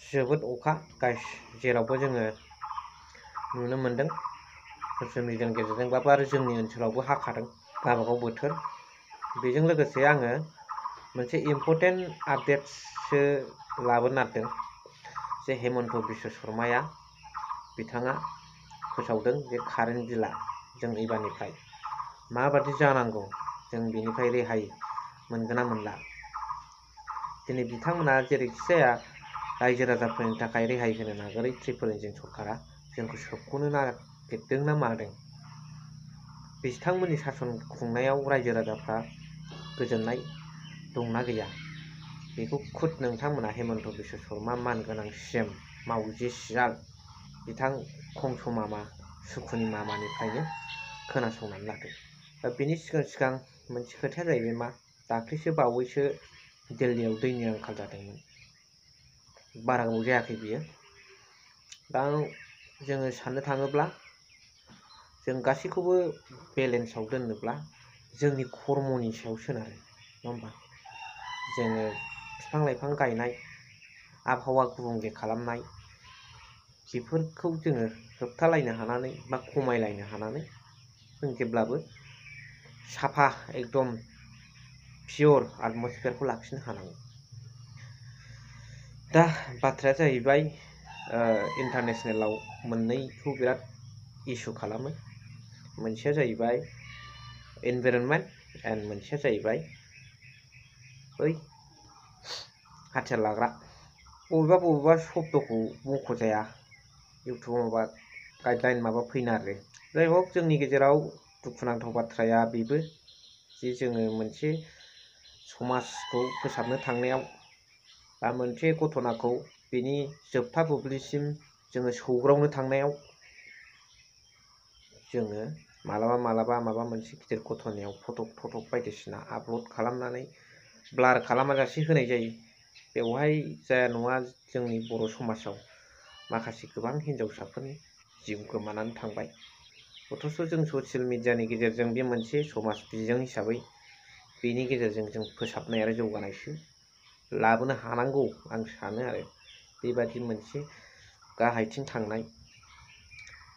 जोबोद अखा जेरावबो जोङो नुनो मोनदों ससियेल मिडियानि गेजेरजोंबाबो आरो जोंनि ओनसोलावबो हाखादों गावबागाव बोथोर। बेजों लोगोसे आङो मोनसे इम्परटेन्ट आपडेट्ससो लाबोनो नागिरदों जे हेमन्त बिश्व शर्माया बिथाङा फोसावदों जे कारेन्ट बिला जों एबारनिफ्राय माबादि जानांगौ जों बेनिफ्राय रेहाय मोनगोन ना मोनला। दिनै बिथांमोना जेरैखि जाया रायजो राजाफोरनि थाखाय रेहाय होनो नागिरै ट्रिपल इन्जिन सरकारा जोंखौ सोबख'नो नागिरदों ना मादों। बिथांमोननि सासन खुंनायाव रायजो राजाफ्रा गोजोननाय दंना गैया बेखौ खुद नोंथांमोना हेमन्त बिश्व शर्मा मानगोनां CM मावजि सियाल बिथां खंस मामा सुखुनि मामानिफ्रायनो खोनासंनानै लादों। दा बेनि सिगां मोनसे खोथाया जाहैबाय मा, दाख्लैसो बावैसो दिल्लीयाव दैनि आंखाल जादोंमोन, बारा गोबाव जायाखै बियो। दा जोङो साननो थाङोब्ला जों गासैखौबो बेलेन्सआव दोननोब्ला जोंनि कर्मनि सायाव सोनारो, नङा होमबा? जोङो बिफां लाइफां गायनाय, आबहावा गुबुंले खालामनाय बेफोरखौ जोङो होबथालायनो हानानै बा खमायलायनो हानानै जों जेब्लाबो साफा एकदम पियर एटमस्फियारखौ लाखिनो हानांगौ। दा बाथ्राया जाहैबाय इन्टारनेसनेलाव मोननैखौ बिराद इसु खालामो। मोनसेया जाहैबाय एनभाइरनमेन्ट एन्ड मोनसेया जाहैबाय बै हाथियार लाग्रा। बबेबा शब्दखौ मख'जाया इउटुबाव माबा गाइडलाइन माबा फैनो आरो। जाय हक जोंनि गेजेराव दुखुनांथाव बाथ्राया बेबो जे जोङो मोनसे समाजखौ फोसाबनो थांनायाव बा मोनसे घटनाखौ बेनि जोबथा बुब्लिसिम जोङो सौग्रावनो थांनायाव जोङो मालाबा माबा मोनसे गिदिर घटनायाव फटक बायदिसिना आपल'ड खालामनानै ब्लार खालामाजासे होनाय जायो। बेवहाय जाया नङा जोंनि बर' समाजाव माखासे गोबां हिन्जावसाफोरनि जिउ गोमानानै थांबाय। अथ'स' जों ससियेल मिडियानि गेजेरजों बे मोनसे समाज बिजों हिसाबै बेनि गेजेरजों जों फोसाबनाय आरो जौगानायसो लाबोनो हानांगौ आं सानो आरो। बेबादि मोनसे गाहायथिं थांनाय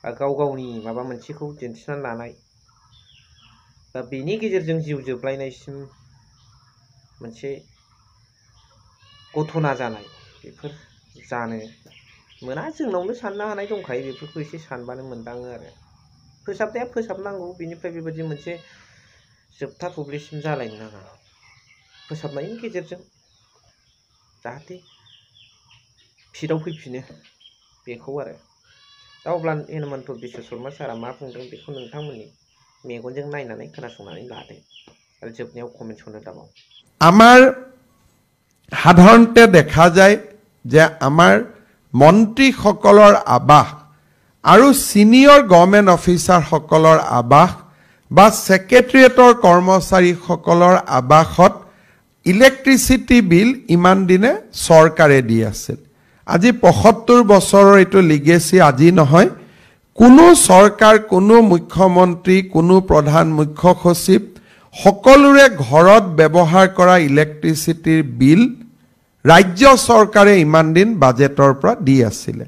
बा गाव गावनि माबा मोनसेखौ दिन्थिनानै लानाय बा बेनि गेजेरजों जिउ जोबलायनायसिम मोनसे घटना जानाय बेफोर जानो मोना। जोंनावनो साननो हानाय दंखायो, बेफोरखौ एसे सानबानो मोनदाङो आरो। फोसाबनाया फोसाबनांगौ, बेनिफ्राय बेबायदि मोनसे जोबथा बुब्लिसिम जालायनो नाङा। फोसाबनायनि गेजेरजों जाहाथे फिटआव फैफिनो बेखौ आरो। दा अब्ला हेमन्त बिश्व शर्मा सारा मा बुंदों बेखौ नोंथांमोननि मेगनजों नायनानै खोनासंनानै लादो आरो जोबनायाव कमेन्ट्स हरनो दाबाव। আমাৰ সাধাৰণতে দেখা যায় যে আমাৰ মন্ত্ৰীসকলৰ আৱাস আৰু সিনিয়ৰ গভৰ্ণমেণ্ট অফিচাৰসকলৰ আৱাস বা ছেক্ৰেটেৰিয়েটৰ কৰ্মচাৰীসকলৰ আৱাসত ইলেক্ট্ৰিচিটি বিল ইমান দিনে চৰকাৰে দি আছিল। আজি ৭৫ বছৰৰ এইটো লিগেচি আজি নহয়। কোনো চৰকাৰ, কোনো মুখ্যমন্ত্ৰী, কোনো প্ৰধান মুখ্য সচিব সকলোৰে ঘৰত ব্যৱহাৰ কৰা ইলেক্ট্ৰিচিটিৰ বিল ৰাজ্য চৰকাৰে ইমান দিন বাজেটৰ পৰা দি আছিলে।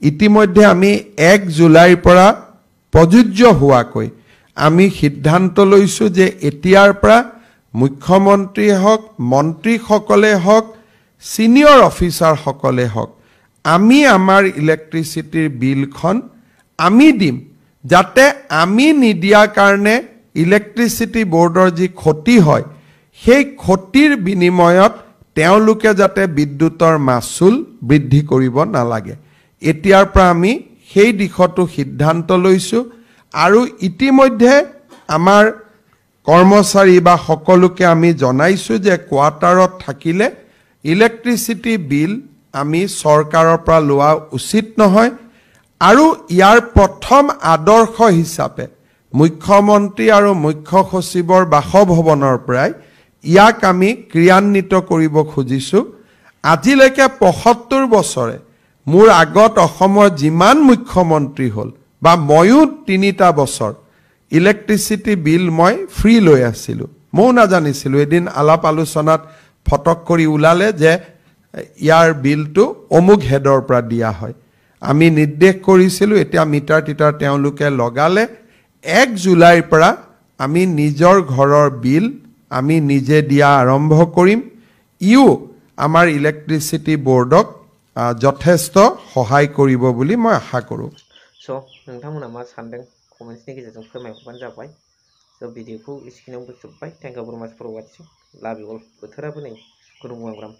ইতিমধ্যে আমি ১ জুলাইৰ পৰা প্ৰযোজ্য হোৱাকৈ আমি সিদ্ধান্ত লৈছোঁ যে এতিয়াৰ পৰা মুখ্যমন্ত্ৰী হওক, মন্ত্ৰীসকলে হওক, সিনিয়ৰ অফিচাৰসকলে হওক, আমি আমাৰ ইলেক্ট্ৰিচিটিৰ বিলখন আমি দিম, যাতে আমি নিদিয়াৰ কাৰণে ইলেক্ট্ৰিচিটি বোৰ্ডৰ যি ক্ষতি হয় সেই ক্ষতিৰ বিনিময়ত তেওঁলোকে যাতে বিদ্যুতৰ মাচুল বৃদ্ধি কৰিব নালাগে। এতিয়াৰ পৰা আমি সেই দিশতো সিদ্ধান্ত লৈছোঁ আৰু ইতিমধ্যে আমাৰ কৰ্মচাৰী বা সকলোকে আমি জনাইছোঁ যে কোৱাৰ্টাৰত থাকিলে ইলেক্ট্ৰিচিটি বিল আমি চৰকাৰৰ পৰা লোৱা উচিত নহয়। আৰু ইয়াৰ প্ৰথম আদৰ্শ হিচাপে মুখ্যমন্ত্ৰী আৰু মুখ্য সচিবৰ বাসভৱনৰ পৰাই ইয়াক আমি ক্ৰিয়ান্বিত কৰিব খুজিছোঁ। আজিলৈকে ৭৫ বছৰে মোৰ আগত অসমৰ যিমান মুখ্যমন্ত্ৰী হ'ল বা ময়ো ৩টা বছৰ ইলেক্ট্ৰিচিটি বিল মই ফ্ৰী লৈ আছিলোঁ। ময়ো নাজানিছিলোঁ। এদিন আলাপ আলোচনাত ফটক কৰি ওলালে যে ইয়াৰ বিলটো অমুক হেডৰ পৰা দিয়া হয় আমি নিৰ্দেশ কৰিছিলোঁ এতিয়া মিটাৰ টিটাৰ তেওঁলোকে লগালে 1 জুলাইৰ পৰা আমি নিজৰ ঘৰৰ বিল আমি নিজে দিয়া আৰম্ভ কৰিম ইও আমাৰ ইলেক্ট্ৰিচিটি বৰ্ডক যথেষ্ট সহায় কৰিব বুলি মই আশা কৰোঁ स' नोंथांमोना मा सानदों कमेन्ट्सनि गेजेरजों फोरमायहरबानो जाबाय स' भिडिअखौ एसेखिनियावनो फोजोबबाय थेंक इउ भेरि माच फर वाचिं लाभ इउ अल बोथोराबो नै गुदुं गुवांग्राम